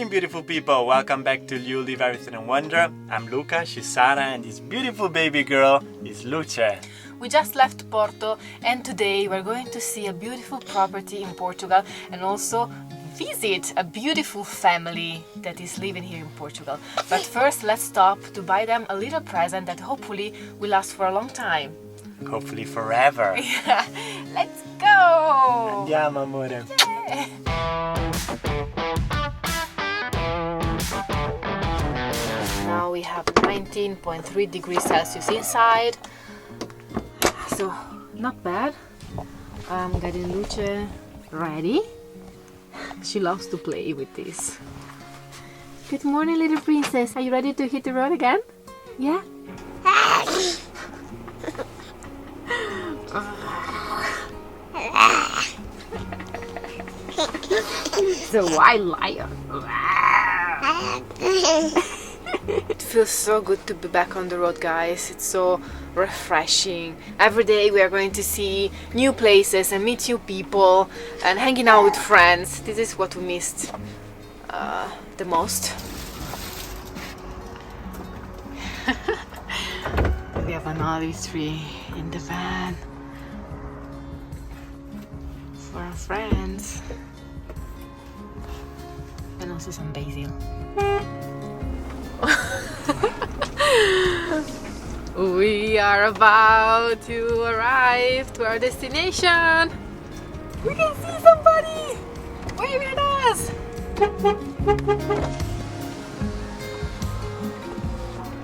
morning, beautiful people. Welcome back to Leave Everything and Wander. I'm Luca, she's Sara, and this beautiful baby girl is Luce. We just left Porto and today we're going to see a beautiful property in Portugal and also visit a beautiful family that is living here in Portugal. But first let's stop to buy them a little present that hopefully will last for a long time. Hopefully forever. Yeah, let's go! Andiamo, amore. Now we have 19.3 degrees Celsius inside, so not bad. I'm getting Luce ready. She loves to play with this. Good morning, little princess. Are you ready to hit the road again? Yeah? The wild lion. It feels so good to be back on the road, guys. It's so refreshing. Every day we are going to see new places and meet new people and hanging out with friends. This is what we missed the most. We have an olive tree in the van for our friends. And also some basil. We are about to arrive to our destination. We can see somebody waving at us.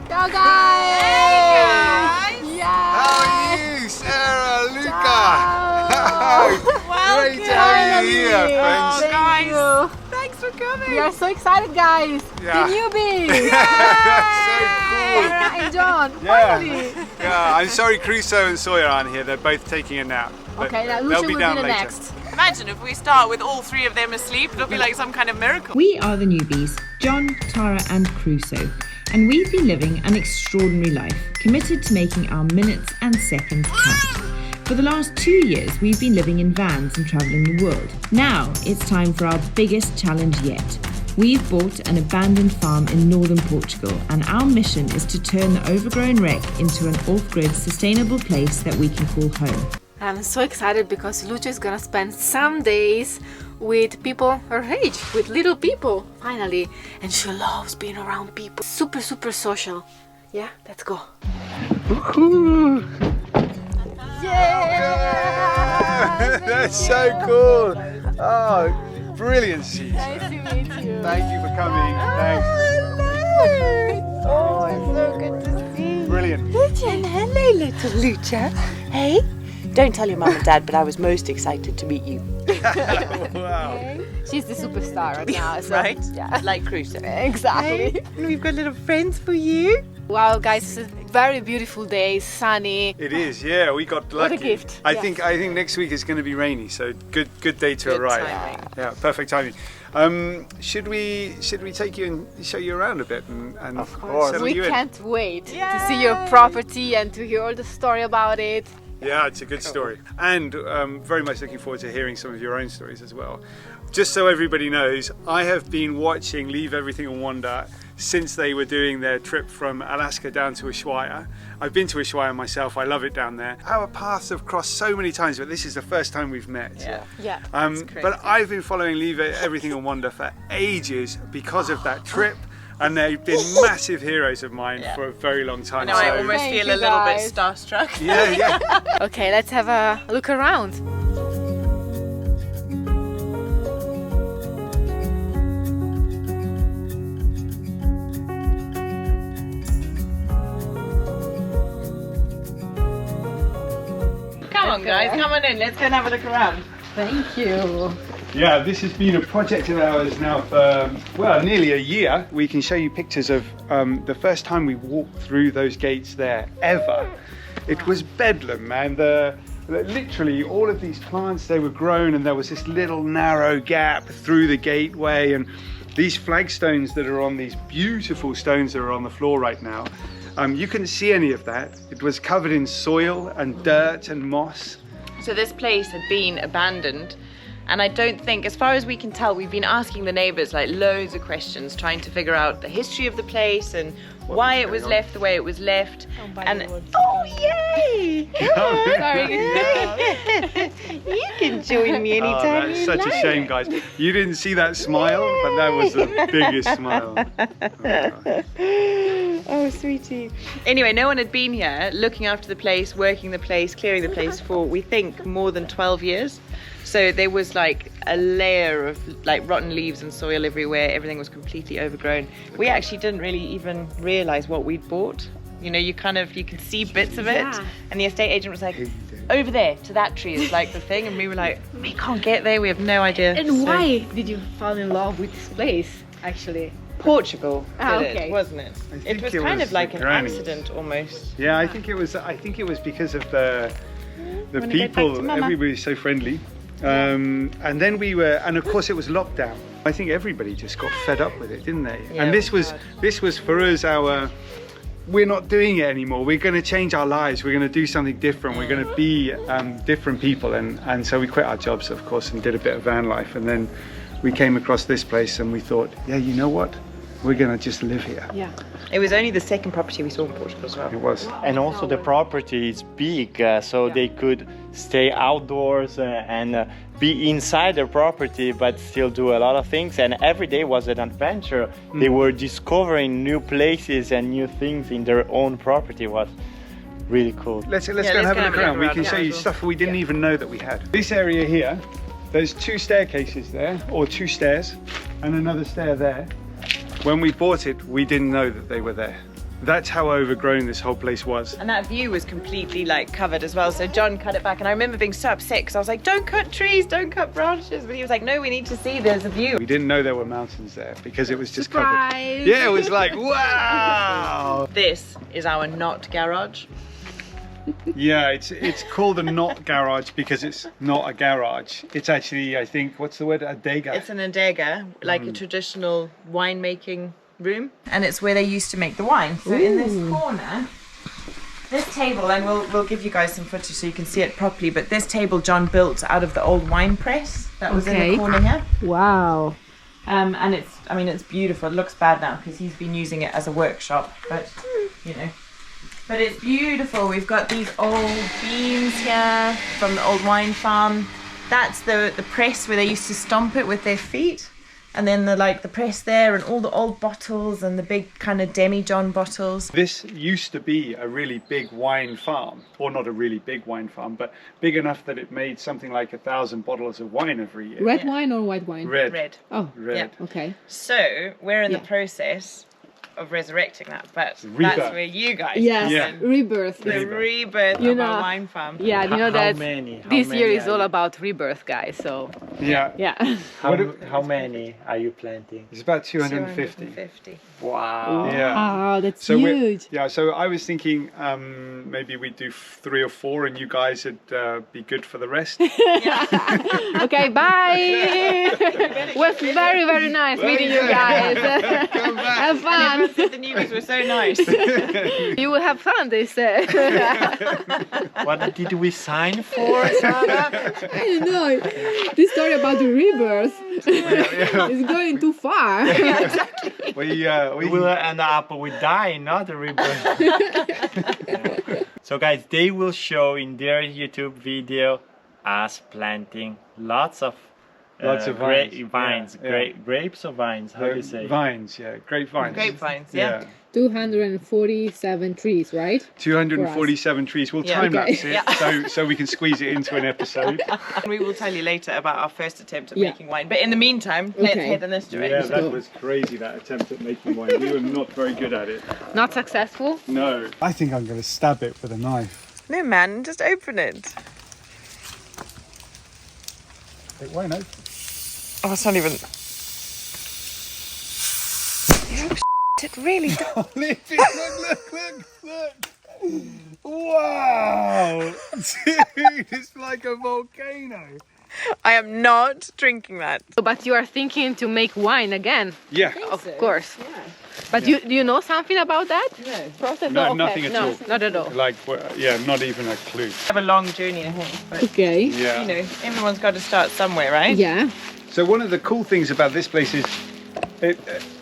Ciao guys! Hey guys! Yeah! How are you, Sara, Luca? Welcome! Great to have you here, friends. Thank Guys, you. thanks for coming. We are so excited, guys! Yeah. The Newby! That's so cool. Sarah and John, Yeah. finally! Yeah, I'm sorry Crusoe and Sawyer aren't here. They're both taking a nap. But Okay, now they'll Luce be will down be the later. next. Imagine if we start with all three of them asleep, it'll be like some kind of miracle. We are the newbies, John, Tara and Crusoe, and we've been living an extraordinary life, committed to making our minutes and seconds count. For the last 2 years, we've been living in vans and travelling the world. Now it's time for our biggest challenge yet. We've bought an abandoned farm in northern Portugal, and our mission is to turn the overgrown wreck into an off-grid, sustainable place that we can call home. I'm so excited because Luce is gonna spend some days with people her age, with little people, finally. And she loves being around people. Super, super social. Yeah, let's go. Yeah! That's so cool. Oh, brilliant seats. Nice to meet you. Thank you for coming. Thanks. Oh, it's so good to see you. Brilliant. Luce, and hello, little Luce. Hey, don't tell your mum and dad, but I was most excited to meet you. Wow. She's the superstar right now, so Right? yeah. Like Crusoe. Exactly. And we've got little friends for you. Wow, guys, it's a very beautiful day, sunny. It is, yeah. We got lucky. What a gift. I Yeah. think next week is going to be rainy, so good day to Good arrive. timing. Yeah, perfect timing. Should we take you and show you around a bit and Of course. settle We you in? can't wait to see your property and to hear all the story about it. Yeah, it's a good story, and very much looking forward to hearing some of your own stories as well. Just so everybody knows, I have been watching Leave Everything and Wander since they were doing their trip from Alaska down to Ushuaia. I've been to Ushuaia myself, I love it down there. Our paths have crossed so many times, but this is the first time we've met. Yeah. But I've been following Leave Everything and Wander for ages because of that trip, and they've been massive heroes of mine for a very long time. I know, I so- almost Thank feel you, a little bit guys. starstruck. Yeah. Okay, let's have a look around. Come on, guys, come on in. Let's go and have a look around. Thank you. Yeah, this has been a project of ours now for, well, nearly a year. We can show you pictures of the first time we walked through those gates there, ever. It was bedlam, man. Literally all of these plants, they were grown, and there was this little narrow gap through the gateway, and these flagstones that are on these beautiful stones that are on the floor right now, you couldn't see any of that. It was covered in soil and dirt and moss. So this place had been abandoned And I don't think, as far as we can tell, we've been asking the neighbours like loads of questions, trying to figure out the history of the place and why it was left the way it was left. And yay! Sorry. You can join me Oh, anytime that's you such like. a shame, guys. You didn't see that smile, but that was the biggest smile. Oh, sweetie. Anyway, no one had been here looking after the place, working the place, clearing the place for, we think, more than 12 years. So there was like a layer of like rotten leaves and soil everywhere. Everything was completely overgrown. We actually didn't really even realise what we'd bought. You know, you can see bits of it. Yeah. And the estate agent was like, over there to that tree is like the thing. And we were like, we can't get there. We have no idea. And So- why did you fall in love with this place, actually? Portugal Ah, did okay. it, wasn't it? I It think was it kind was of like the an grannies. accident almost. Yeah, I think it was because of the Wanna go back people. to Mama? Everybody was so friendly. And then and of course it was lockdown. I think everybody just got fed up with it, didn't they? Yeah, and it this was was for us we're not doing it anymore. We're going to change our lives. We're going to do something different. We're going to be different people. And so we quit our jobs, of course, and did a bit of van life. And then we came across this place and we thought, yeah, you know what? We're going to just live here. Yeah. It was only the second property we saw in Portugal as well. It was. And also the property is big, so they could stay outdoors and be inside the property, but still do a lot of things. And every day was an adventure. They were discovering new places and new things in their own property. It was really cool. Let's go let's and have go a have look a around. look We around, can yeah. show you stuff we didn't even know that we had. This area here, there's 2 staircases there, or 2 stairs, and another stair there. When we bought it, we didn't know that they were there. That's how overgrown this whole place was. And that view was completely like covered as well. So John cut it back, and I remember being so upset because I was like, "Don't cut trees, don't cut branches." But he was like, "No, we need to see. There's a view." We didn't know there were mountains there because it was just covered. Surprise! Yeah, it was like, wow! This is our not garage. Yeah, it's called a not garage because it's not a garage. It's actually, I think, what's the word? A dega. It's an adega, like a traditional winemaking room, and it's where they used to make the wine. So in this corner, this table, and we'll give you guys some footage so you can see it properly. But this table John built out of the old wine press that was in Okay. the corner here. Wow. And it's beautiful. It looks bad now because he's been using it as a workshop, but you know. But it's beautiful. We've got these old beams here from the old wine farm. That's the press where they used to stomp it with their feet. And then the press there and all the old bottles and the big kind of demi-john bottles. This used to be a really big wine farm, or not a really big wine farm, but big enough that it made something like 1,000 bottles of wine every year. Red wine or white wine? Red. Red. Oh, Red. okay. So we're in Yeah. the process of resurrecting that, but Rebirth. that's where you guys Yes, Yeah. rebirth. the rebirth You of know- our wine farm. Yeah, you know How that many? How this year many is are all you- about rebirth, guys. So Yeah. yeah. How many are you planting? It's about 250. 250. Wow. Yeah. Wow, that's So huge. so I was thinking maybe we'd do 3 or 4 and you guys would be good for the rest. Okay, bye. Was very, very nice meeting you guys. Have Everyone fun. said the newbies were so nice. You will have fun, they said. What did we sign for, Sara? I don't know. This story about the rebirth is going too far. we We'll end up with dying, not a rebirth. So guys, they will show in their YouTube video us planting lots of Lots of vines. vines. Yeah, yeah. Grapes or vines? How do you say? Vines, yeah, grapevines. Grapevines, yeah. 247 trees, right? 247 trees. We'll Yeah. time lapse Okay. it so we can squeeze it into an episode. And we will tell you later about our first attempt at Yeah. making wine. But in the meantime, let's Okay. head in this Yeah, direction. that was crazy, that attempt at making wine. We were not very good at it. Not successful. No. I think I'm going to stab it with a knife. No, man, just open it. It won't open. Oh, it's not even. It really does. Look. Wow. Dude, it's like a volcano. I am not drinking that. But you are thinking to make wine again, Yeah. of course. But do you know something about that? Process? No, okay. nothing at all. Not at all. Like, yeah, not even a clue. We have a long journey ahead, but Okay. Yeah. you know, everyone's got to start somewhere, right? Yeah. So one of the cool things about this place is,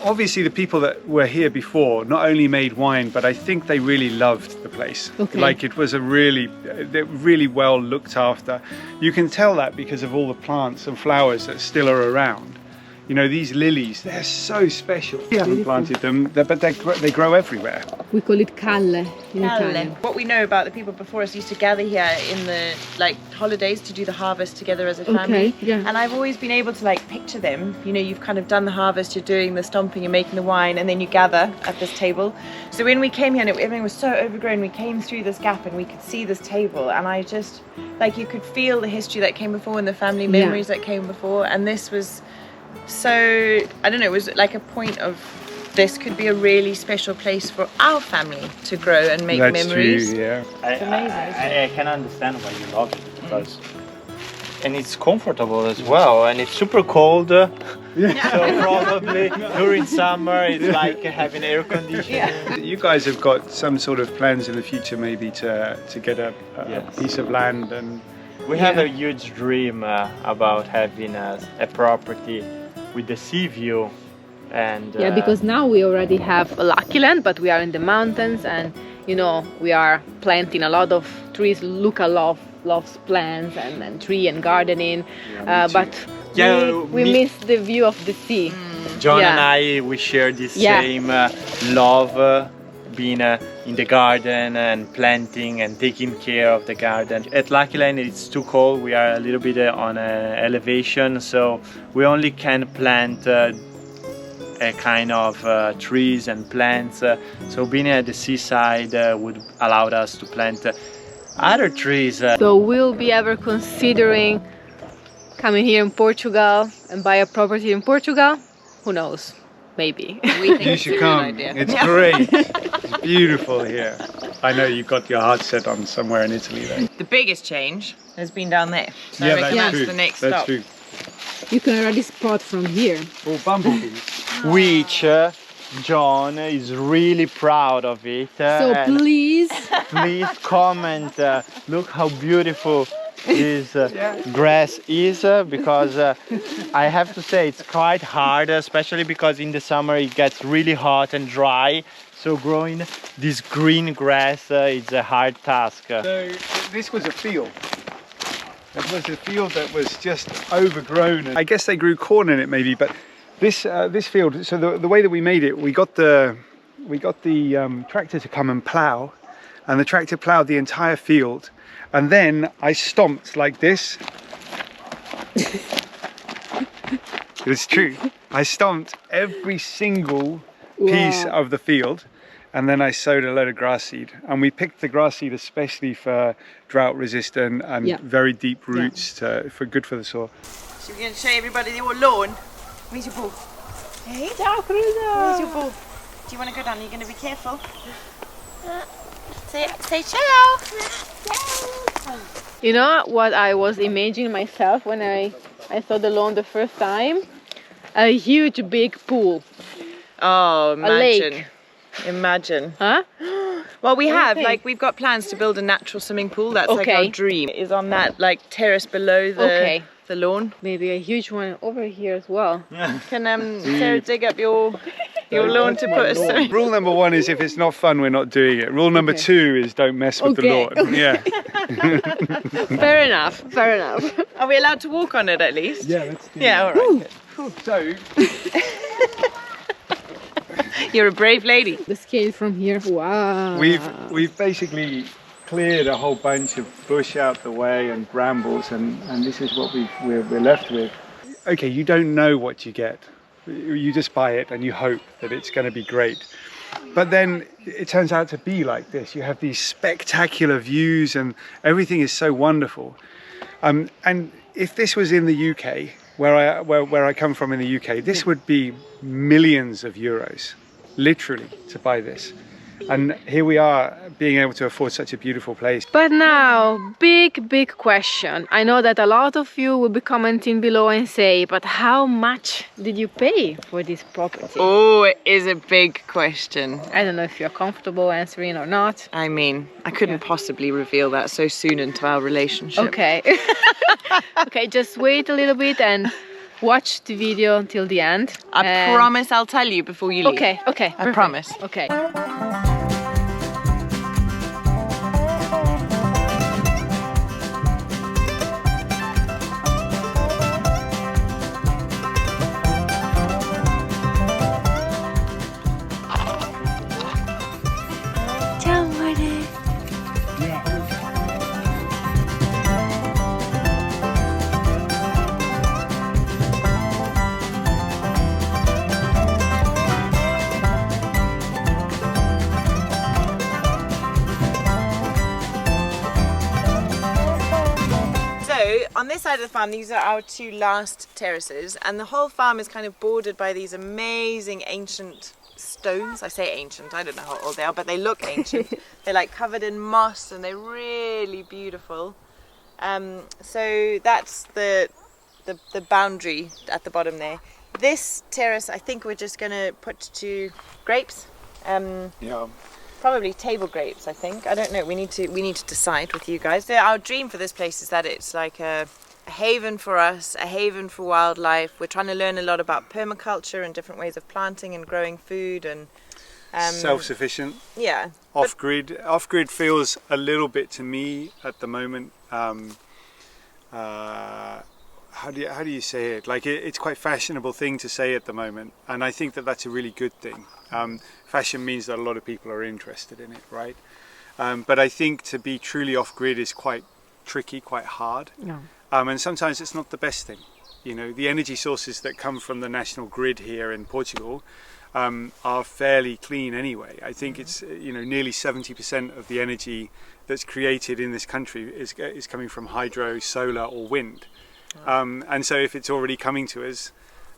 obviously the people that were here before not only made wine, but I think they really loved the place. Okay. Like it was they're really well looked after. You can tell that because of all the plants and flowers that still are around. You know, these lilies, they're so special. We haven't planted them, but they grow everywhere. We call it calle in Italian. What we know about the people before us used to gather here in the holidays to do the harvest together as a family. Okay, yeah. And I've always been able to picture them. You know, you've kind of done the harvest, you're doing the stomping, you're making the wine, and then you gather at this table. So when we came here and everything was so overgrown, we came through this gap and we could see this table, and I just you could feel the history that came before and the family memories that came before, and this was so, I don't know, it was like a point of this could be a really special place for our family to grow and make memories. True, yeah. I can understand why you love it, because and it's comfortable as well, and it's super cold. So probably during summer it's like having air conditioning. You guys have got some sort of plans in the future, maybe to get a piece of land, and we have a huge dream about having a property with the sea view. And because now we already have a lucky land, but we are in the mountains, and you know, we are planting a lot of trees. Luca loves plants and tree and gardening, but we miss the view of the sea. John and I, we share this same love, being in the garden and planting and taking care of the garden. At Lucky Land it's too cold, we are a little bit on elevation, so we only can plant a kind of trees and plants. So being at the seaside would allow us to plant other trees. So will be ever considering coming here in Portugal and buy a property in Portugal? Who knows? Maybe. We think you should come. It's great. It's beautiful here. I know you've got your heart set on somewhere in Italy though. The biggest change has been down there. So Yeah, I reckon that's that's true. the next That's stop. true. You can already spot from here. Oh, bumblebees. Which John is really proud of it. So and please. please comment. Look how beautiful this grass is, because I have to say it's quite hard, especially because in the summer it gets really hot and dry. So growing this green grass is a hard task. So this was a field. It was a field that was just overgrown. I guess they grew corn in it maybe, but this field. So the way that we made it, we got the tractor to come and plough, and the tractor ploughed the entire field, and then I stomped like this. It's true. I stomped every single piece of the field, and then I sowed a load of grass seed, and we picked the grass seed especially for drought resistant and very deep roots for good for the soil. So we're going to show everybody the old lawn. Where's your ball? Hey, where's your ball? Do you want to go down? Are you going to be careful? Say ciao. You know what I was imagining myself when I saw the lawn the first time? A huge big pool. Oh, imagine. A lake. Imagine. Huh? Well, we have, we've got plans to build a natural swimming pool. That's like our dream. Is on that terrace below the lawn. Maybe a huge one over here as well. Can Sarah dig up your lawn to put us? Rule number 1 is if it's not fun, we're not doing it. Rule number 2 is don't mess with the lawn. Yeah. Fair enough. Fair enough. Are we allowed to walk on it at least? Yeah, let's do Yeah, all right. So You're a brave lady. The scale from here. Wow. we've basically cleared a whole bunch of bush out the way and brambles, and this is what we're left with. Okay, you don't know what you get. You just buy it and you hope that it's going to be great. But then it turns out to be like this. You have these spectacular views and everything is so wonderful. And if this was in the UK, where I come from in the UK, this would be millions of euros, literally, to buy this. And here we are, being able to afford such a beautiful place. But now, big question. I know that a lot of you will be commenting below and say, but how much did you pay for this property? Oh, it is a big question. I don't know if you're comfortable answering or not. I mean, I couldn't possibly reveal that so soon into our relationship. Okay. Okay, just wait a little bit and watch the video until the end. I promise I'll tell you before you leave. Okay, I perfect. promise. Okay. On this side of the farm, these are our two last terraces, and the whole farm is kind of bordered by these amazing ancient stones. I say ancient, I don't know how old they are, but they look ancient. They're like covered in moss and they're really beautiful. So that's the boundary at the bottom there. This terrace, I think we're just going to put to grapes. Yeah. Probably table grapes, I think. I don't know. We need to decide with you guys. Our dream for this place is that it's like a haven for us, a haven for wildlife. We're trying to learn a lot about permaculture and different ways of planting and growing food and self-sufficient. Yeah. Off-grid. Off-grid feels a little bit to me at the moment. How do you say it? Like it's quite fashionable thing to say at the moment, and I think that that's a really good thing. Fashion means that a lot of people are interested in it, right? But I think to be truly off-grid is quite tricky, quite hard. No. And sometimes it's not the best thing. You know, the energy sources that come from the national grid here in Portugal are fairly clean anyway. I think it's, you know, nearly 70% of the energy that's created in this country is coming from hydro, solar or wind. And so if it's already coming to us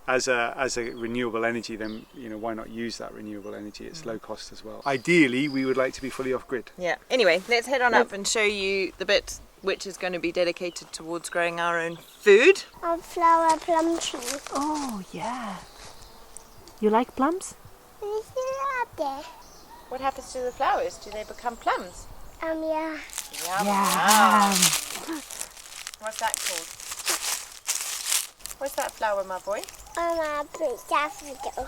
as a renewable energy, then, you know, why not use that renewable energy? It's low cost as well. Ideally, we would like to be fully off-grid. Yeah. Anyway, let's head on up and show you the bit which is going to be dedicated towards growing our own food. A flower plum tree. Oh, yeah. You like plums? Is it up there? What happens to the flowers? Do they become plums? Yeah. Yeah. What's that called? What's that flower, my boy? A daffodil. Daffodil.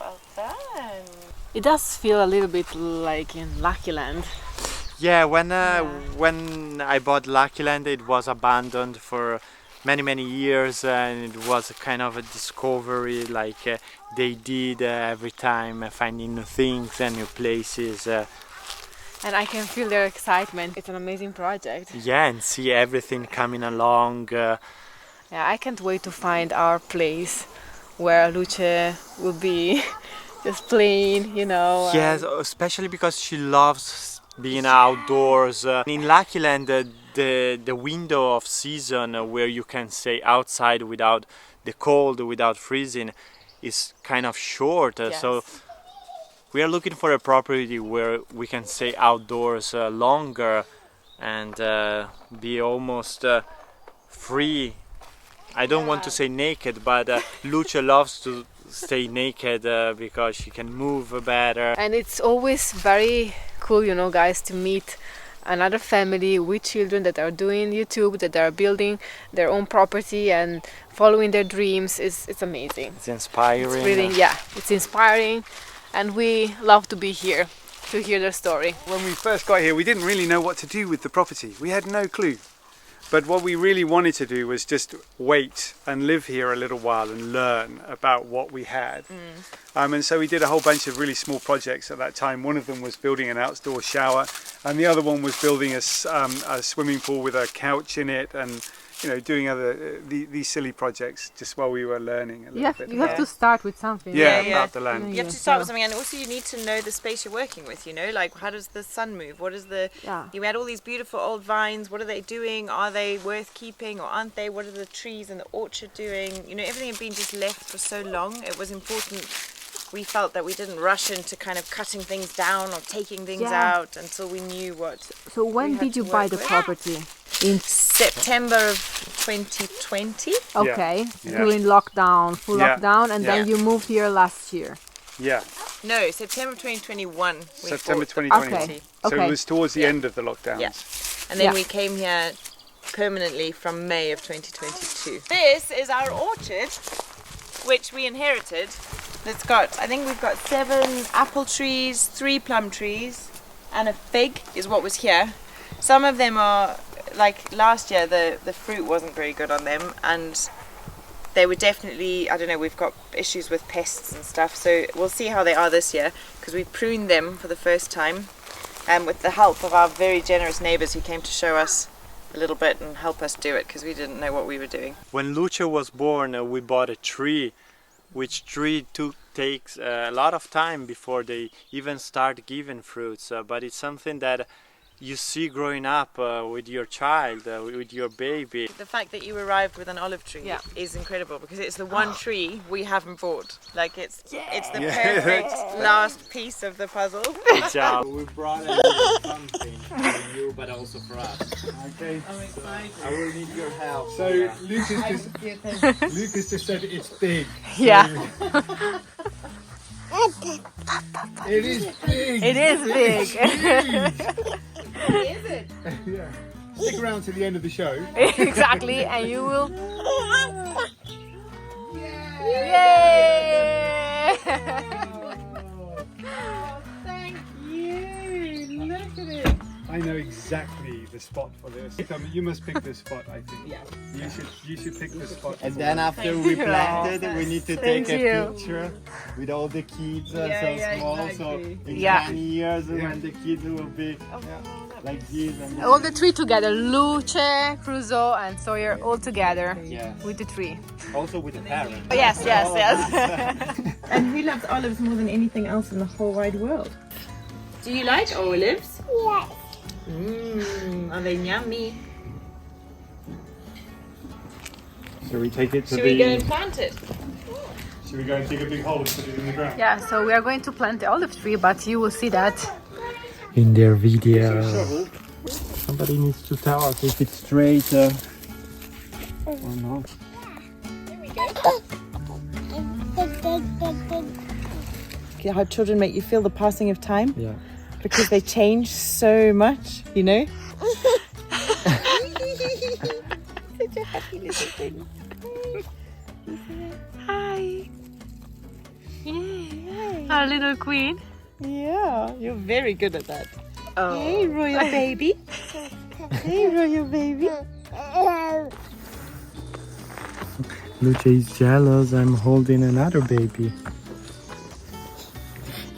Well done. It does feel a little bit like in Lucky Land. Yeah, when I bought Lucky Land, it was abandoned for many years, and it was a kind of a discovery, like they did every time, finding new things and new places. And I can feel their excitement. It's an amazing project. Yeah, and see everything coming along. Yeah, I can't wait to find our place where Luce will be just playing, you know. Yes, especially because she loves being outdoors. In Lucky Land, the window of season where you can stay outside without the cold, without freezing, is kind of short. Yes. So we are looking for a property where we can stay outdoors longer and be almost free. I don't want to say naked, but Luce loves to stay naked because she can move better. And it's always very cool, you know, guys, to meet another family with children that are doing YouTube, that are building their own property and following their dreams. It's amazing. It's inspiring. It's really, yeah, it's inspiring, and we love to be here to hear their story. When we first got here, we didn't really know what to do with the property. We had no clue. But what we really wanted to do was just wait and live here a little while and learn about what we had. And so we did a whole bunch of really small projects at that time. One of them was building an outdoor shower, and the other one was building a swimming pool with a couch in it, and, you know, doing other these silly projects just while we were learning a little bit. You have to start with something. Yeah, Yeah. about the land. You have to start with something, and also you need to know the space you're working with, you know, like how does the sun move? What is the... Yeah. You had all these beautiful old vines. What are they doing? Are they worth keeping or aren't they? What are the trees in the orchard doing? You know, everything had been just left for so long. It was important we felt that we didn't rush into kind of cutting things down or taking things Yeah. out until we knew what. So when had did you to buy work the with. property? In September of 2020. okay, Yeah. during lockdown, full Yeah. lockdown, and then Yeah. you moved here last year. Yeah, No, September of 2021. we September bought the 2021. Okay. property. So it was towards the end of the lockdowns. Yeah. And then Yeah. we came here permanently from May of 2022. This is our orchard, which we inherited. It's got, I think we've got 7 apple trees, 3 plum trees, and a fig is what was here. Some of them are, like last year, the fruit wasn't very good on them, and they were definitely, I don't know, we've got issues with pests and stuff, so we'll see how they are this year, because we pruned them for the first time, and with the help of our very generous neighbours who came to show us a little bit and help us do it, because we didn't know what we were doing. When Luce was born, we bought a tree, which tree takes a lot of time before they even start giving fruits. But it's something that you see growing up with your child, with your baby. The fact that you arrived with an olive tree is incredible, because it's the one tree we haven't bought. Like it's the perfect last piece of the puzzle. Good job. We brought a little something for you, but also for us. Okay. I'm excited. I will need your help. So Lucas just said it's big. Yeah. It is big. It is big. Yeah. Stick around to the end of the show. Exactly, and you will. Yay! Thank you. Look at it. I know exactly the spot for this. You must pick the spot, I think. Yes. You should pick the spot. And then after we planted, we need to take Thank a you. picture with all the kids so Yeah, small. exactly. So in Yeah. 20 years when the kids will be like this. And All the three together, Luce, Crusoe, and Sawyer, all together yeah. with the tree. Also with the parents. Yes, yes, yes. And who loves olives more than anything else in the whole wide world? Do you like olives? Yes. Are they yummy? Shall we take it to Should we go and plant it? Should we go and dig a big hole and put it in the ground? Yeah, so we are going to plant the olive tree, but you will see that. In their video, Shovel. somebody needs to tell us if it's straight or not. How children make you feel the passing of time Yeah. because they change so much, you know? Such a happy little thing. Hi. Our little queen. Yeah, you're very good at that. Oh. Hey, royal baby. Hey, royal baby. Luce is jealous. I'm holding another baby.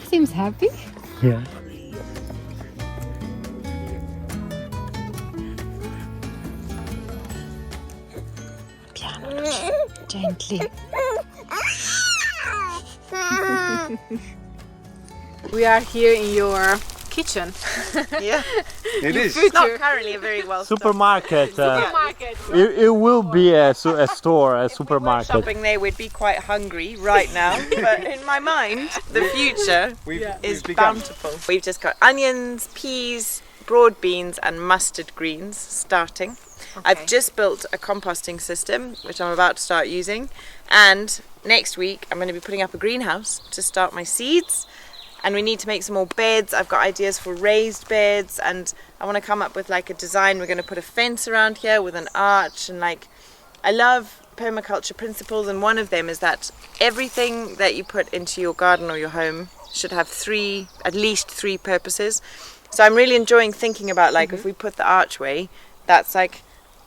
Seems happy. Yeah. Gently. We are here in your kitchen. Yeah. It is. Not currently a very well Supermarket. Supermarket. It will be a store, a supermarket. shopping there, we'd be quite hungry right now. But in my mind, the future is bountiful. We've just got onions, peas, broad beans, and mustard greens starting. I've just built a composting system, which I'm about to start using. And next week, I'm going to be putting up a greenhouse to start my seeds. And we need to make some more beds. I've got ideas for raised beds, and I want to come up with like a design. We're going to put a fence around here with an arch, and like, I love permaculture principles, and one of them is that everything that you put into your garden or your home should have at least three purposes. So I'm really enjoying thinking about like, if we put the archway, that's like,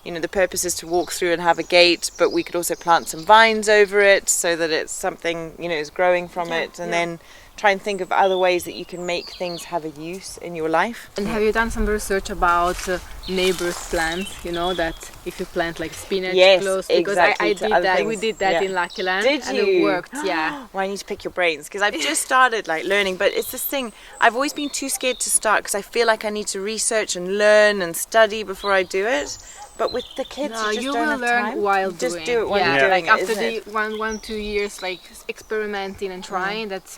you know, the purpose is to walk through and have a gate, but we could also plant some vines over it so that it's something, you know, is growing from it, and then try and think of other ways that you can make things have a use in your life. And have you done some research about neighbors' plants? You know that if you plant like spinach close, because exactly, I did that. We did that in Lucky Land. Did and you? it worked. Yeah. Well, I need to pick your brains because I've just started like learning, but it's this thing. I've always been too scared to start because I feel like I need to research and learn and study before I do it. But with the kids, No, you just you don't will have learn time. while Just doing. do it while yeah, you're doing like it, after isn't the it? 1-2 years like experimenting and trying, that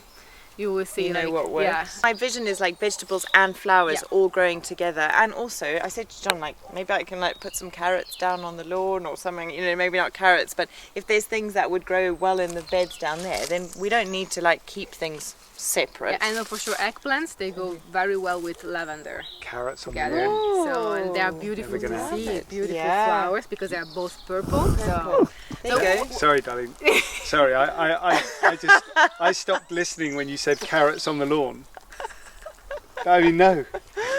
you will see You know like what works. yeah. My vision is like vegetables and flowers Yeah. all growing together. And also, I said to John, like maybe I can like put some carrots down on the lawn or something. You know, maybe not carrots, but if there's things that would grow well in the beds down there, then we don't need to like keep things separate. Yeah, I know for sure eggplants, they go very well with lavender Carrots on the together. lawn. So and they are beautiful Never to gonna see, beautiful Yeah. flowers because they are both purple. So There you go. Sorry, darling. Sorry, I stopped listening when you said carrots on the lawn. I mean, no.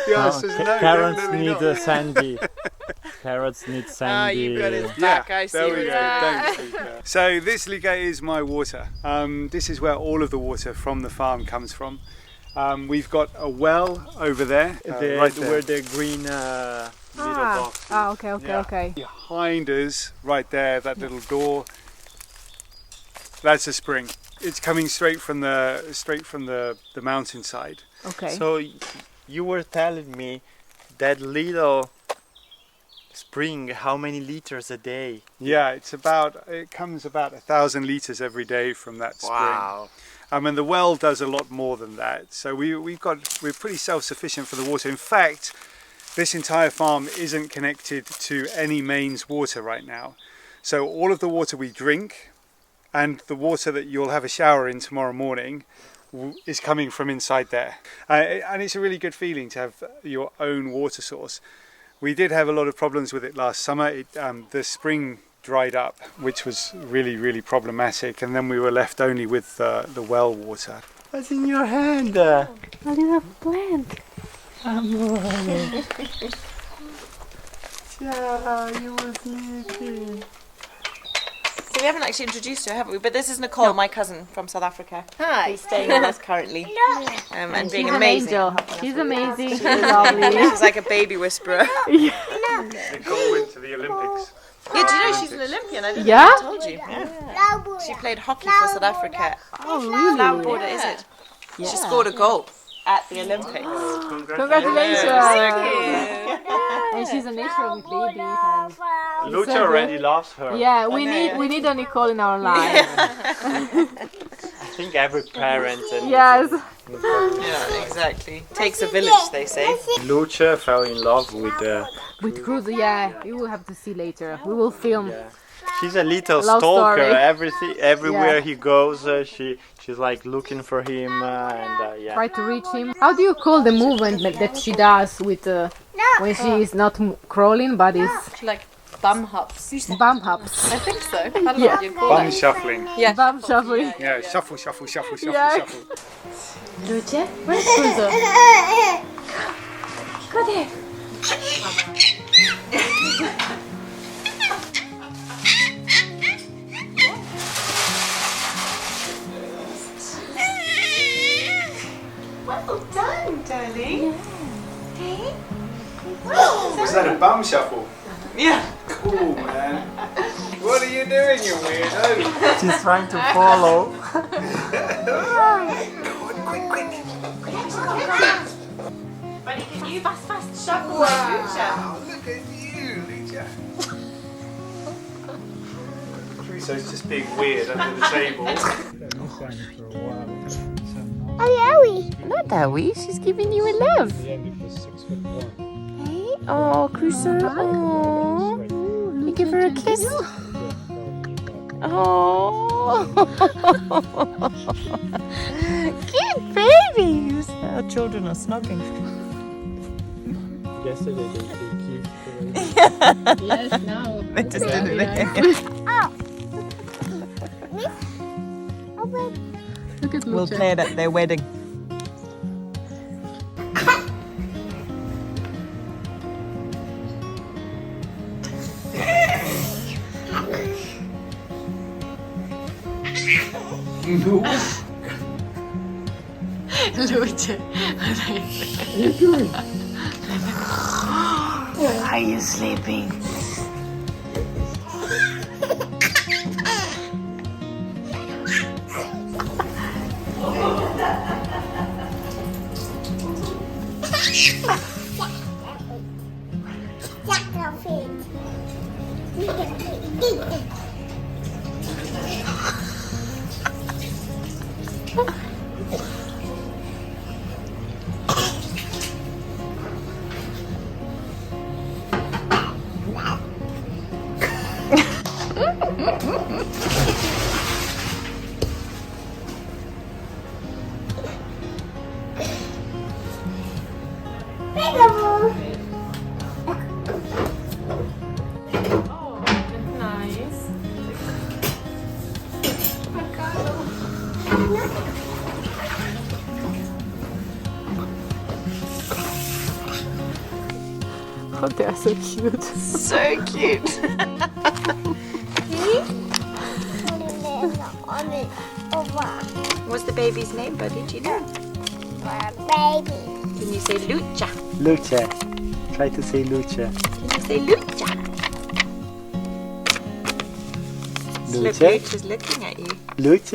The answer is no. Carrots definitely need not. sandy. Carrots need sandy. you've got his back. I see there what we you go. mean. Thanks, Luca. So this, Luca, is my water. This is where all of the water from the farm comes from. We've got a well over there, right there. Where the green little box is. okay, Yeah. okay. Behind us, right there, that little door. That's a spring. It's coming straight from the mountainside. Okay. So you were telling me that little spring, how many liters a day? Yeah, it comes about 1,000 liters every day from that spring. Wow. And the well does a lot more than that. So we're pretty self-sufficient for the water. In fact, this entire farm isn't connected to any mains water right now. So all of the water we drink and the water that you'll have a shower in tomorrow morning is coming from inside there. And it's a really good feeling to have your own water source. We did have a lot of problems with it last summer. The spring dried up, which was really, really problematic. And then we were left only with the well water. What's in your hand? A little plant. Sara, you were sleeping. So we haven't actually introduced her, have we? But this is Nicole, my cousin from South Africa. Hi. Who's staying with us currently. And being She's amazing. an angel. She's amazing. She's lovely. She's like a baby whisperer. Nicole went to the Olympics. Yeah, do you know she's an Olympian? I didn't Yeah? know I told you. Yeah. She played hockey for South Africa. Oh, really? Snowboarder, is it? She scored a goal at the Olympics. Congratulations. Yeah. And she's a natural with babies. And Luce already loves her. yeah, we need a Nicole in our life. I think every parent. Yes. Yeah, exactly. Takes a village, they say. Luce fell in love with With Cruz, yeah, you will have to see later. We will film. Yeah. She's a little Love stalker. story. Everywhere Yeah. he goes, she's like looking for him, and yeah. Try to reach him. How do you call the movement that she does with when she is not crawling, but is Like bum hops. bum hops? I think so. I don't know what you'd call Bum it. shuffling. Yeah. Bum shuffling. Yeah, shuffle, shuffle, shuffle, shuffle, Yeah. shuffle. Luce, where's Cruzo? Go there. Well done, darling. Was that a bum shuffle? Yeah. Cool, man. What are you doing, you weirdo? She's trying to follow. But can you fast shuffle like Lucia? Look at you, Lucia. Crusoe's just being weird under the table. Not that way. She's giving you a love. Hey? Oh, Crusoe. Oh. You give her a kiss. Oh. Cute babies. Our children are snogging. Yesterday they kissed. Yes, now. They just did it. Look at Luce. We'll play it at their wedding. Luce. Are you sleeping? Oh, they are so cute. So cute. What's the baby's name, buddy? Do you know? Baby. Can you say Luca? Luce. Try to say Luce. Can you say Luca? Look, Luce. Luca's looking at you. Luce.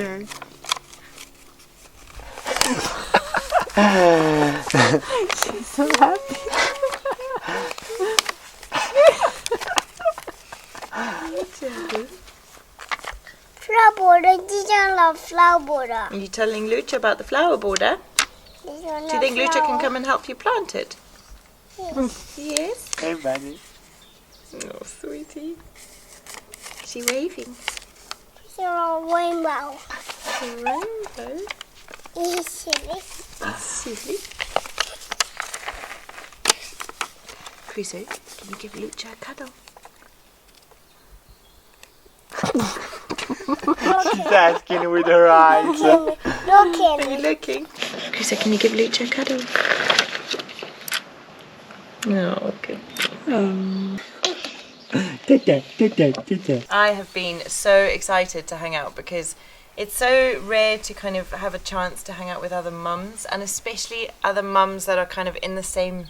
She's so happy. Flower border. These are the flower border. Are you telling Luca about the flower border? Do you think Luca can come and help you plant it? Yes. Hey, buddy. Oh, sweetie. Is she waving? These are a rainbow. A rainbow. He's silly. Silly. Crusoe, can you give Luca a cuddle? She's asking with her eyes. Look at Are you me. looking? Crusoe, can you give Luca a cuddle? No, okay. I have been so excited to hang out because it's so rare to kind of have a chance to hang out with other mums, and especially other mums that are kind of in the same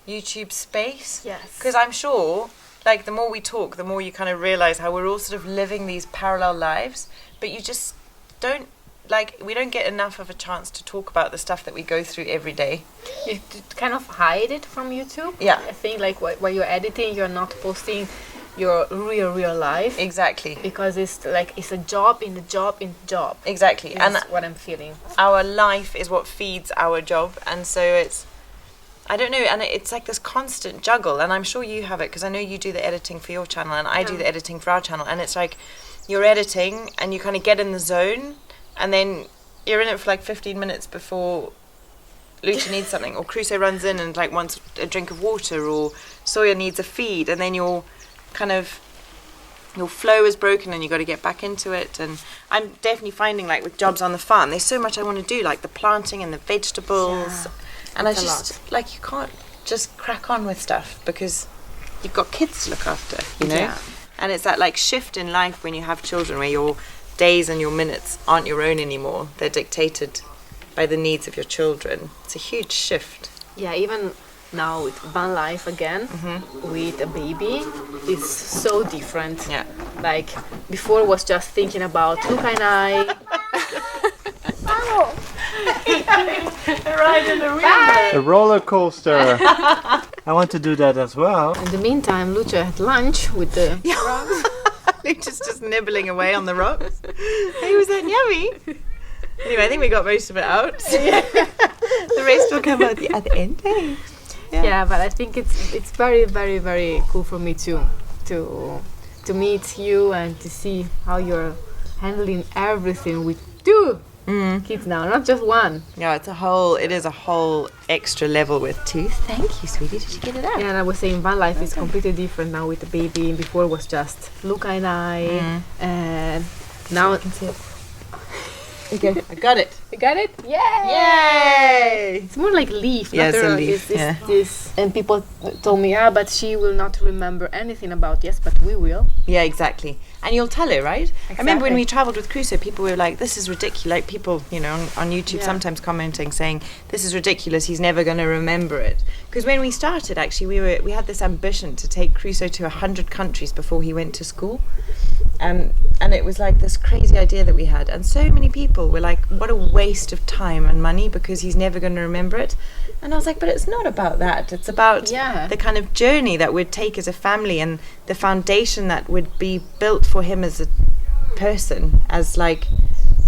YouTube space. Yes. Because I'm sure, like, the more we talk, the more you kind of realize how we're all sort of living these parallel lives, but you just don't, like, we don't get enough of a chance to talk about the stuff that we go through every day. You kind of hide it from YouTube. Yeah. I think like while you're editing, you're not posting your real life. Exactly. Because it's like it's a job in a job in a job. Exactly. That's And what I'm feeling. our life is what feeds our job, and so it's, I don't know, and it's like this constant juggle, and I'm sure you have it because I know you do the editing for your channel and I do the editing for our channel, and it's like you're editing and you kind of get in the zone and then you're in it for like 15 minutes before Lucia needs something, or Crusoe runs in and like wants a drink of water, or Sawyer needs a feed, and then you're kind of, your flow is broken and you got to get back into it. And I'm definitely finding, like, with jobs on the farm, there's so much I want to do, like the planting and the vegetables, and I it's a just like, you can't just crack on with stuff because you've got kids to look after, you know. Yeah. And it's that like shift in life when you have children where your days and your minutes aren't your own anymore, they're dictated by the needs of your children. It's a huge shift. Yeah, even now with van life again, with a baby, it's so different. Yeah. Like before was just thinking about Luca and I. Oh, Right in the river. A roller coaster. I want to do that as well. In the meantime, Luce had lunch with the Lucia's just nibbling away on the rocks. Hey, was that yummy? Anyway, I think we got most of it out. The rest will come out at the end. Hey. yeah, but I think it's very, very, very cool for me to meet you and to see how you're handling everything with two kids now, not just one. Yeah, it is a whole extra level with two. Thank you, sweetie. Did you get it out? Yeah, and I was saying van life is completely different now with the baby. Before it was just Luca and I, and now Okay, I got it. You got it? Yay! Yay! It's more like leaf. Yeah, not it's a a- leaf, this. And people told me, but she will not remember anything about. Yes, but we will. Yeah, exactly. And you'll tell her, right? I remember when Exactly. we travelled with Crusoe, people were like, this is ridiculous. Like people, you know, on YouTube sometimes commenting saying, this is ridiculous, he's never going to remember it. Because when we started, actually, we had this ambition to take Crusoe to 100 countries before he went to school. And it was like this crazy idea that we had. And so many people were like, what a waste of time and money because he's never going to remember it. And I was like, but it's not about that. It's about the kind of journey that we'd take as a family and the foundation that would be built for him as a person, as like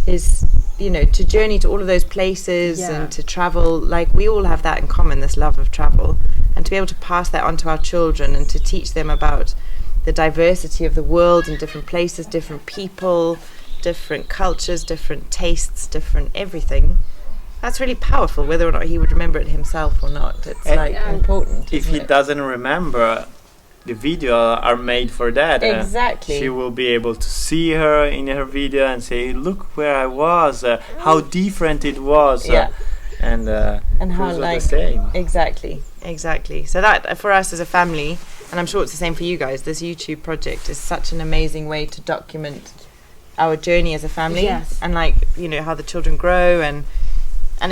his, you know, to journey to all of those places and to travel. Like we all have that in common, this love of travel. And to be able to pass that on to our children and to teach them about the diversity of the world and different places, different people, different cultures, different tastes, different everything. That's really powerful, whether or not he would remember it himself or not. It's important. If he doesn't remember, the video are made for that. Exactly. She will be able to see her in her video and say, look where I was, how different it was. And how like the same. Exactly. So that for us as a family, and I'm sure it's the same for you guys, this YouTube project is such an amazing way to document our journey as a family. Yes. And like, you know, how the children grow and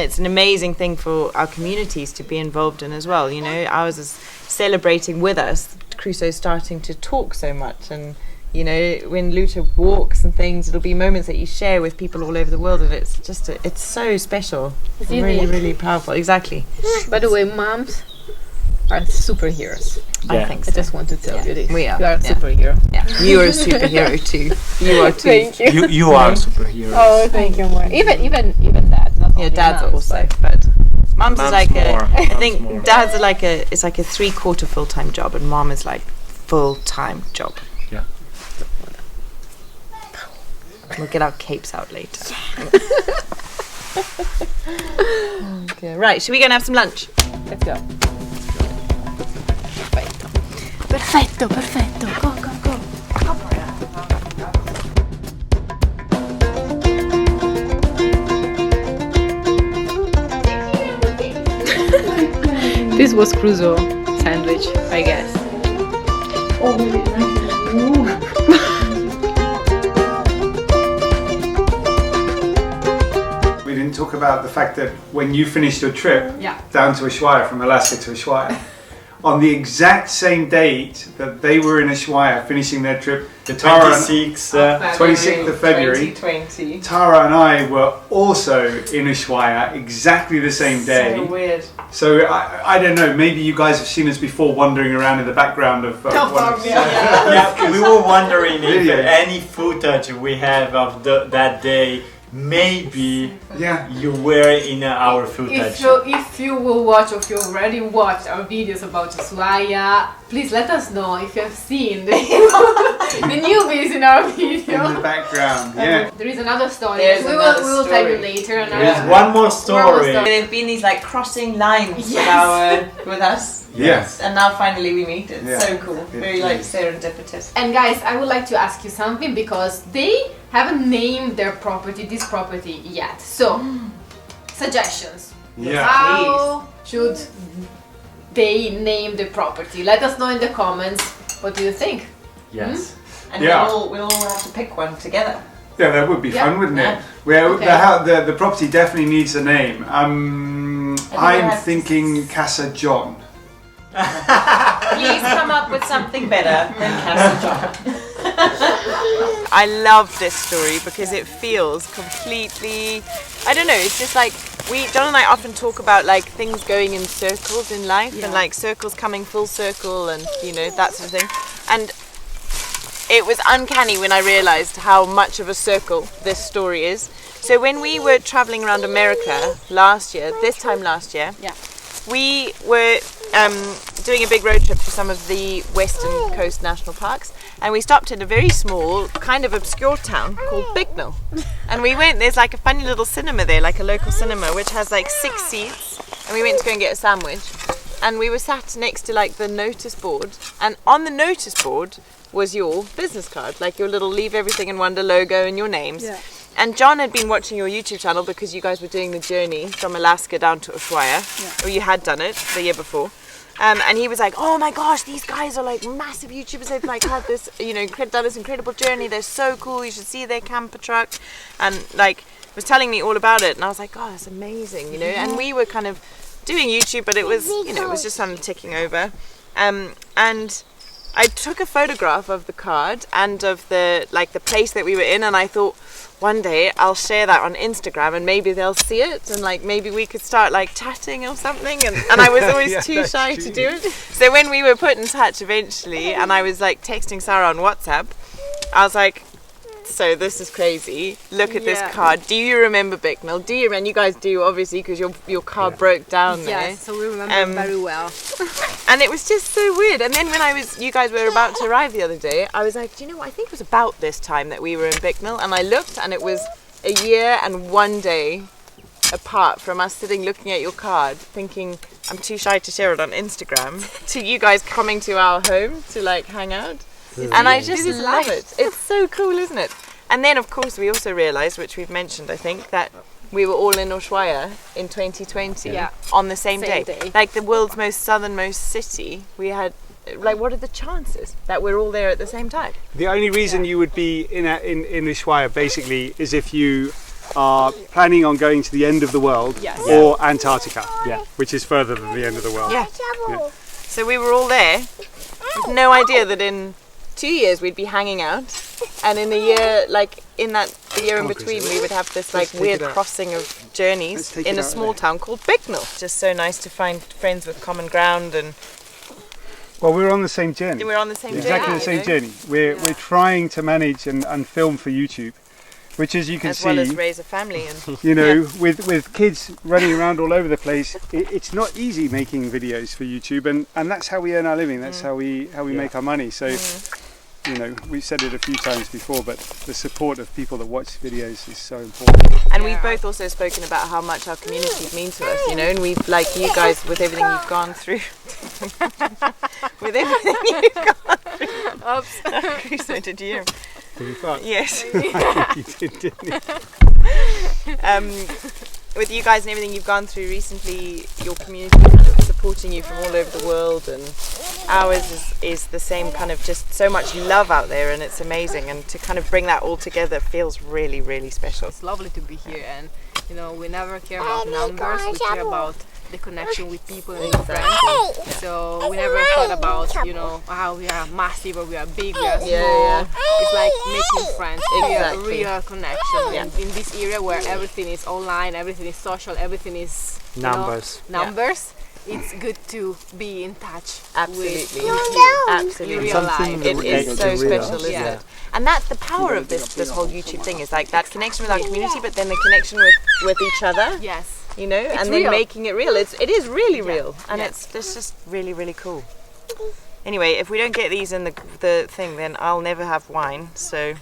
it's an amazing thing for our communities to be involved in as well. You know, ours is celebrating with us. Crusoe's starting to talk so much, and you know, when Luca walks and things, it'll be moments that you share with people all over the world, and it's just it's so special. It's really, really powerful. Exactly. By the way, moms are superheroes. Yeah. I think so. I just want to tell you this. We are. You are a superhero. Yeah. You are a superhero too. You are too. Thank you. You are superheroes. Oh, thank you, more. Even dad. Not Yeah, only dads are moms, also, but mum's is like more. I Mum's think more. dad's are like it's like a 3/4 full-time job, and mom is like full-time job. Yeah. We'll get our capes out later. Okay, right, should we go and have some lunch? Let's go. Perfetto. Go. This was Crusoe sandwich, I guess. We didn't talk about the fact that when you finished your trip down to Ushuaia, from Alaska to Ushuaia, on the exact same date that they were in Ushuaia finishing their trip, The Tara 26th. of February, 2020. Tara and I were also in Ushuaia exactly the same day. So weird. So I don't know, maybe you guys have seen us before wandering around in the background of one of Yeah, we were wondering if Videos. any footage we have of that day, maybe you were in our footage. If you will watch, or if you already watched our videos about Ushuaia, please let us know if you have seen the newbies in our video. in the background. Yeah. There is another story. There's we another will tell you story. later. There's one more story. There's been these like crossing lines with us. Yes. And now finally we meet. It's Yeah. so cool. Very like serendipitous. And guys, I would like to ask you something because they haven't named their property, this property yet. So, suggestions. Yeah. How should they name the property? Let us know in the comments. What do you think? Yes. And Yeah. we'll all have to pick one together. Yeah, that would be fun, wouldn't it? Yeah. Well, Okay. the property definitely needs a name. I'm has to thinking Casa John. Please come up with something better than Castle John. I love this story because it feels completely, I don't know, it's just like John and I often talk about like things going in circles in life and like circles coming full circle and you know, that sort of thing. And it was uncanny when I realized how much of a circle this story is. So when we were traveling around America this time last year, we were doing a big road trip to some of the western coast national parks, and we stopped in a very small, kind of obscure town called Bicknell. And we went, there's like a funny little cinema there, like a local cinema, which has like 6 seats, and we went to go and get a sandwich. And we were sat next to like the notice board, and on the notice board was your business card, like your little Leave Everything and Wander logo and your names. and John had been watching your YouTube channel because you guys were doing the journey from Alaska down to Ushuaia, or you had done it the year before. And he was like, oh my gosh, these guys are like massive YouTubers. They've like had this, you know, done this incredible journey. They're so cool. You should see their camper truck. And like, was telling me all about it. And I was like, oh, that's amazing, you know. And we were kind of doing YouTube, but it was, you know, it was just kind of ticking over. And I took a photograph of the card and of the place that we were in, and I thought, one day I'll share that on Instagram and maybe they'll see it, and like maybe we could start like chatting or something, and I was always too shy to do it. So when we were put in touch eventually, and I was like texting Sara on WhatsApp, I was like, so this is crazy, look at this card. Do you remember Bicknell? Do you? And you guys do, obviously, because your car broke down there. Yes, so we remember very well. And it was just so weird. And then when you guys were about to arrive the other day, I was like, do you know what? I think it was about this time that we were in Bicknell, and I looked, and it was a year and 1 day apart from us sitting looking at your card, thinking I'm too shy to share it on Instagram, to you guys coming to our home to like hang out. And I just love it. It's so cool, isn't it? And then, of course, we also realised, which we've mentioned, I think, that we were all in Ushuaia in 2020 on the same day. Like the world's most southernmost city. We had, like, what are the chances that we're all there at the same time? The only reason you would be in Ushuaia, basically, is if you are planning on going to the end of the world or Antarctica, which is further than the end of the world. Yeah. So we were all there with no idea that in 2 years we'd be hanging out, and in a year, like in the year in between, we would have this like weird crossing of journeys in a small town called Bicknell. Just so nice to find friends with common ground. And well, we're on the same journey. We're on the same journey. Exactly the same journey. We're trying to manage and film for YouTube, which, as you can see, as well as raise a family, and you know, with kids running around all over the place, it's not easy making videos for YouTube, and that's how we earn our living. That's how we make our money. So, you know, we've said it a few times before, but the support of people that watch videos is so important. And we've both also spoken about how much our communities mean to us, you know, and we've, like you guys, with everything you've gone through, with everything you've gone through. Oops. Chris, did you hear him? Did he fart? Yes. You did, didn't he? With you guys and everything you've gone through recently, your community kind of supporting you from all over the world, and ours is the same, kind of just so much love out there, and it's amazing, and to kind of bring that all together feels really, really special. It's lovely to be here, and you know, we never care about numbers, we care about the connection with people and friends. So we never thought about, you know, how we are massive or we are big, we are small. It's like making friends, a real connection. In this area where everything is online, everything is social, everything is numbers. It's good to be in touch with you. Absolutely. It is so special, isn't it? And that's the power of this whole YouTube thing, is like that connection with our community, but then the connection with each other. Yes. You know, and then making it real. It is really real, and it's just really, really cool. Anyway, if we don't get these in the thing, then I'll never have wine. So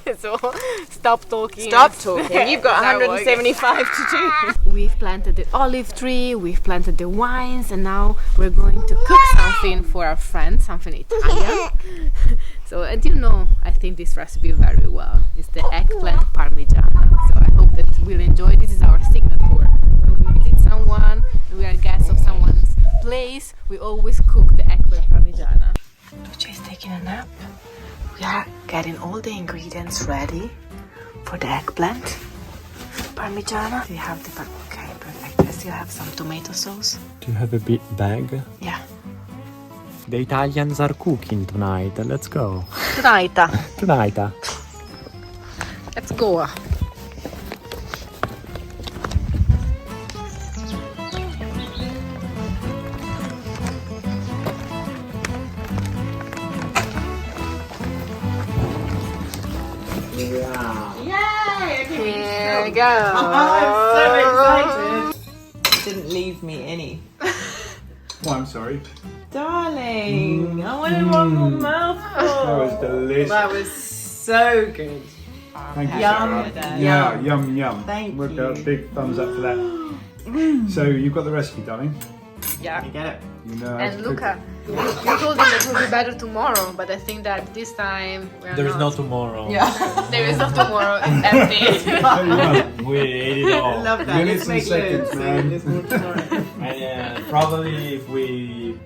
stop talking. Stop talking. You've got 175 to do. We've planted the olive tree, we've planted the wines, and now we're going to cook something for our friends, something Italian. So, and you know, I think this recipe very well. It's the eggplant parmigiana. So I hope that we'll enjoy. This is our signature. When we visit someone, we are guests of someone's place, we always cook the eggplant parmigiana. Luce is taking a nap. We are getting all the ingredients ready for the eggplant parmigiana. We have the okay, perfect. I still have some tomato sauce. Do you have a big bag? Yeah. The Italians are cooking tonight. Let's go. Tonight. Tonight. Let's go. Here we go. I'm so excited. You didn't leave me any. Oh, I'm sorry. Darling, I wanted one more mouthful. That was delicious. That was so good. Thank you, Yum. Sarah. Yeah, yum, yum. Thank We've you. got a big thumbs up for that. So you've got the recipe, darling? Yeah. You get it. You know how And to cook Luca You told him that it will be better tomorrow, but I think that this time There is no tomorrow. Yeah, there is no tomorrow. It's empty. We ate it all. Love that. Let's make loads. There's more tomorrow. And probably if we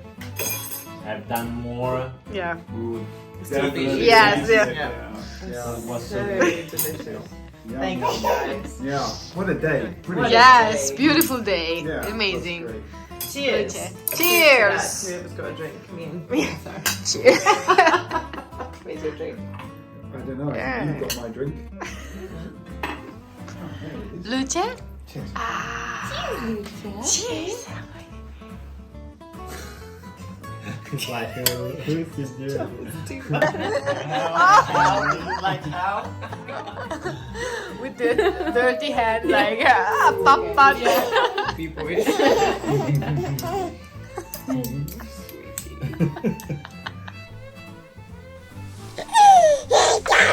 have done more, Yeah. we would Definitely. Yes, yeah. it was so Very delicious. Thank you guys. Yeah, what a day. Pretty Yes, beautiful day. Yeah, Amazing. that's great. Cheers. Cheers. Whoever's got a drink. Me and Sarah. Cheers. Where's your drink? I don't know, I think you've got my drink. Luce? Cheers. Cheers. It's like, who's this dude? Like how? With the dirty hand, like, papa. People.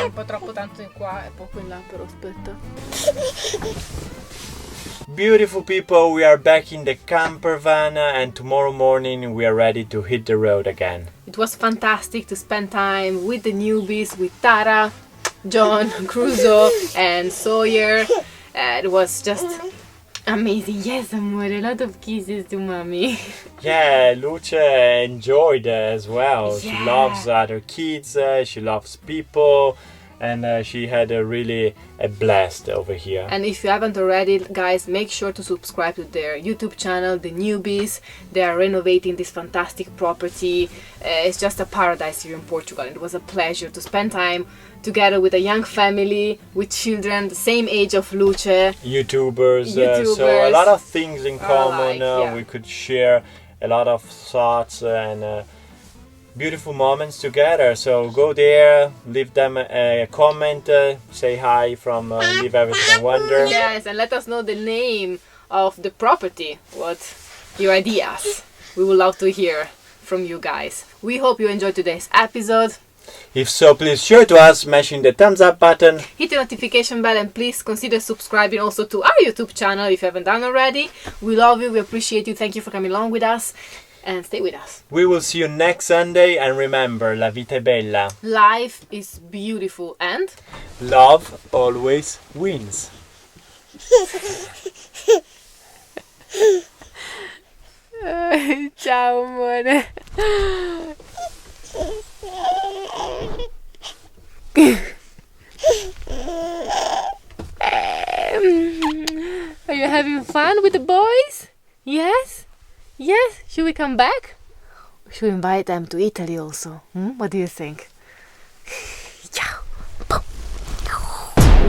Un po' troppo tanto in qua e poco in là, però aspetta. Beautiful people, we are back in the camper van and tomorrow morning we are ready to hit the road again. It was fantastic to spend time with the newbies, with Tara, John, Crusoe and Sawyer. It was just amazing. Yes, amore, a lot of kisses to mommy. Yeah, Luce enjoyed as well. She Yeah. loves other kids, she loves people, and she had a blast over here. And if you haven't already, guys, make sure to subscribe to their YouTube channel, The Newbies. They are renovating this fantastic property. It's just a paradise here in Portugal. It was a pleasure to spend time together with a young family, with children the same age of Luce. YouTubers, so a YouTubers. lot of things in common. yeah. We could share a lot of thoughts and beautiful moments together. So go there, leave them a comment, say hi from Leave Everything and Wander. Yes, and let us know the name of the property, what your ideas. We would love to hear from you guys. We hope you enjoyed today's episode. If so, please share to us, smashing the thumbs up button. Hit the notification bell and please consider subscribing also to our YouTube channel if you haven't done already. We love you, we appreciate you, thank you for coming along with us and stay with us. We will see you next Sunday, and remember, la vita è bella. Life is beautiful and Love always wins. ciao amore. Are you having fun with the boys? Yes? Yes? Should we come back? Should we invite them to Italy also? What do you think?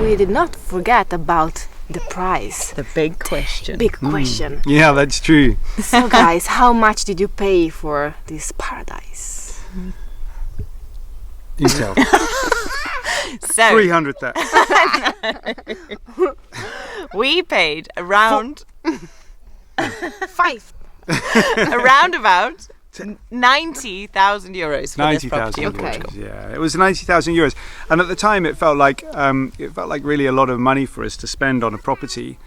We did not forget about the prize. The big question. Big question. Yeah, that's true. So guys, how much did you pay for this paradise? You tell. So 300,000. we paid around Five. around about 90,000 euros for this property 90,000 in Okay. Portugal. euros. Yeah, it was 90,000 euros, and at the time it felt like really a lot of money for us to spend on a property,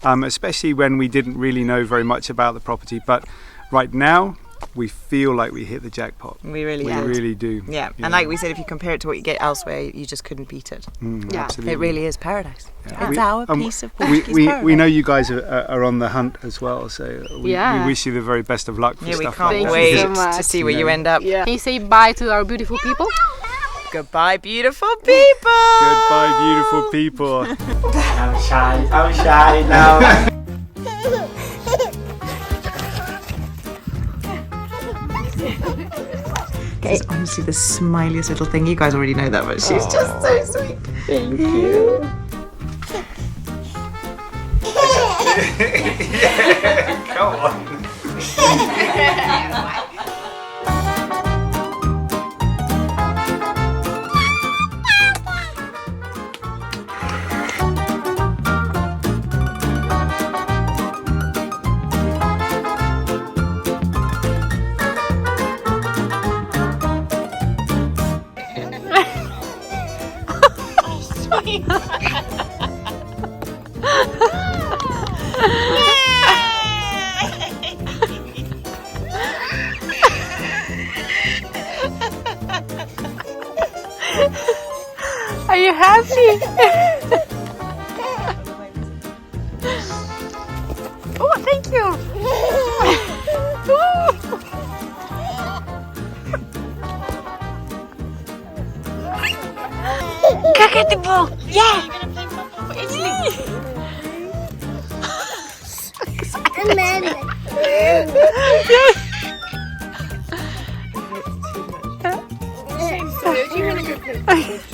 especially when we didn't really know very much about the property. But right now, we feel like we hit the jackpot. We really We did. really do. Yeah, and like we said, if you compare it to what you get elsewhere, you just couldn't beat it. Yeah. Absolutely. It really is paradise. Yeah. It's our piece of Portuguese we paradise. know you guys are on the hunt as well, so we Yeah. wish you the very best of luck for Yeah, we stuff can't like Thank that. you wait so much. to see where you end up. Can you say bye to our beautiful people? Goodbye, beautiful people. Goodbye, beautiful people. I'm shy now. She's honestly the smiliest little thing. You guys already know that, but she's just so sweet. Thank you. Come on. Are you happy? Oh, thank you. Look at the ball. Yeah. And then Yes.